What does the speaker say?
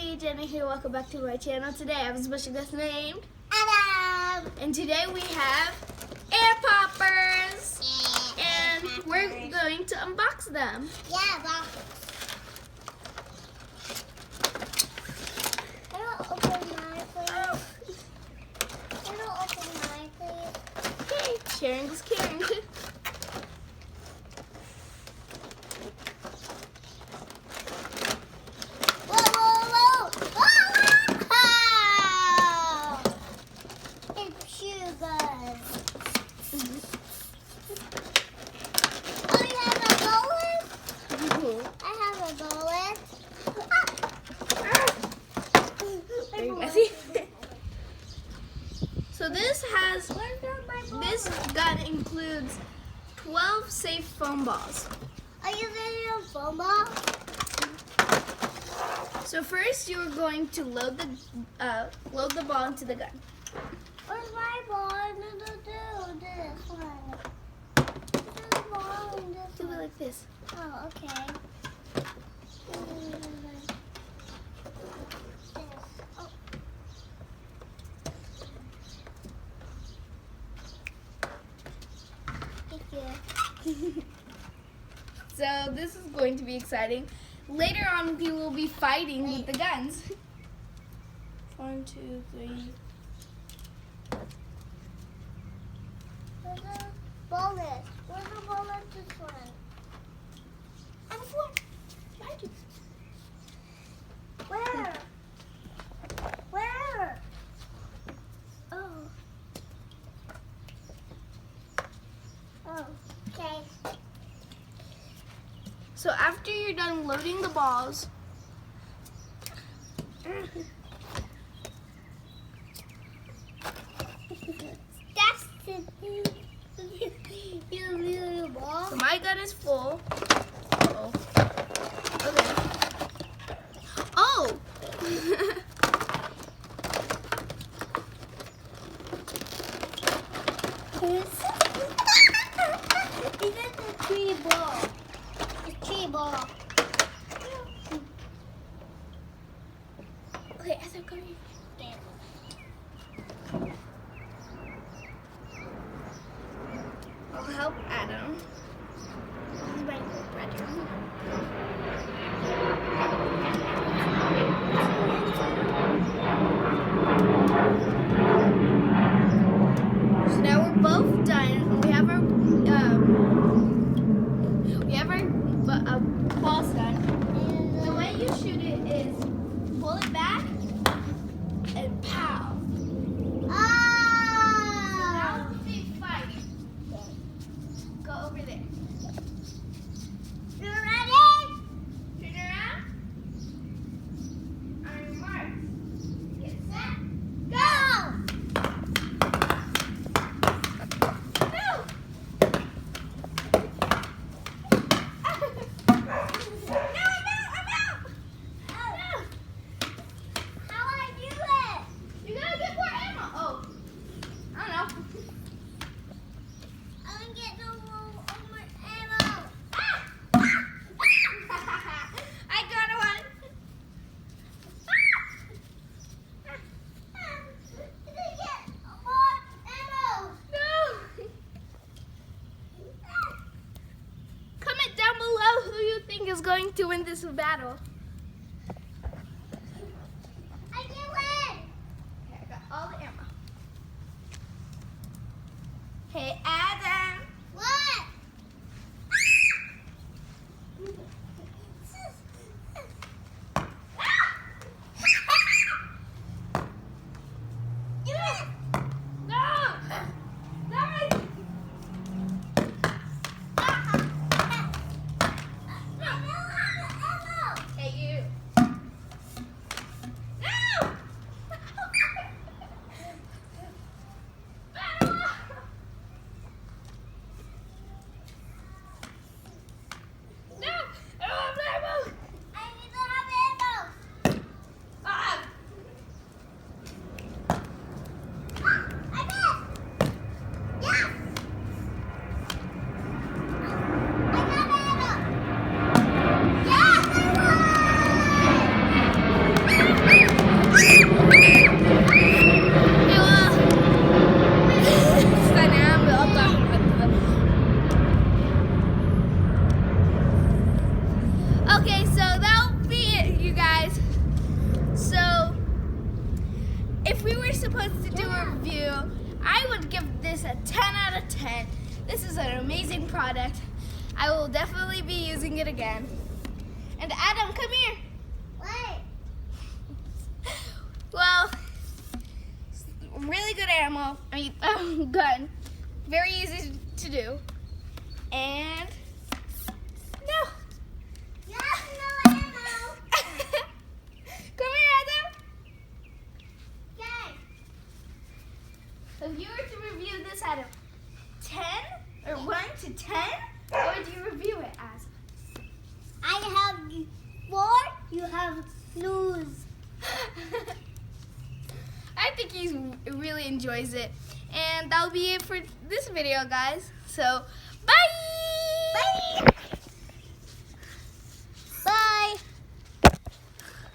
everybody, Jenna here. Welcome back to my channel. Today I have a special guest named Adam. and today we have air poppers. And we're going to unbox them. Yeah, boxes. Can I open mine, please? Can I open mine, please? Okay, sharing is caring. So this gun includes 12 safe foam balls. Are you ready to foam ball? So first you're going to load the ball into the gun. Where's my ball? I need to do this one. This ball and this Do it one. like this. Oh, okay. So this is going to be exciting. Later on, we will be fighting with the guns. 1, 2, 3. Where's the bullet? Where's the bullet? This one. On the floor. Behind you. Where? Where? Oh. Oh, okay. So after you're done loading the balls, That's the ball. so my gun is full. Uh-oh. Okay. Oh! Is it the tree ball? The tree ball. Okay, as I'm going. I'll help Adam. He's my brother. So now we're both done. We have our balls done. The way you shoot it is pull it back and pow. Now we'll be fighting. Go over there. You ready? Turn around. On your mark. Get set. Go! Go! I'm out! No! How I do it? You gotta get more ammo. Oh. I don't know. I don't get no more ammo. I got one. Did I get more ammo? No. Comment down below who you think is going to win this battle. I can win. Okay, I got all the ammo. Hey, Adam. What? No! No! Hey, if we were supposed to do a review, I would give this a 10 out of 10. This is an amazing product. I will definitely be using it again. And Adam, come here. Wait. Well, really good ammo. Gun. Very easy to do. And no. Yes, no ammo. Come here, Adam. Okay. So if you were to review this out of 10 or 1 to 10, what would you review it as? I have 4, you have lose. I think he really enjoys it. And that'll be it for this video, guys. So, bye! Bye.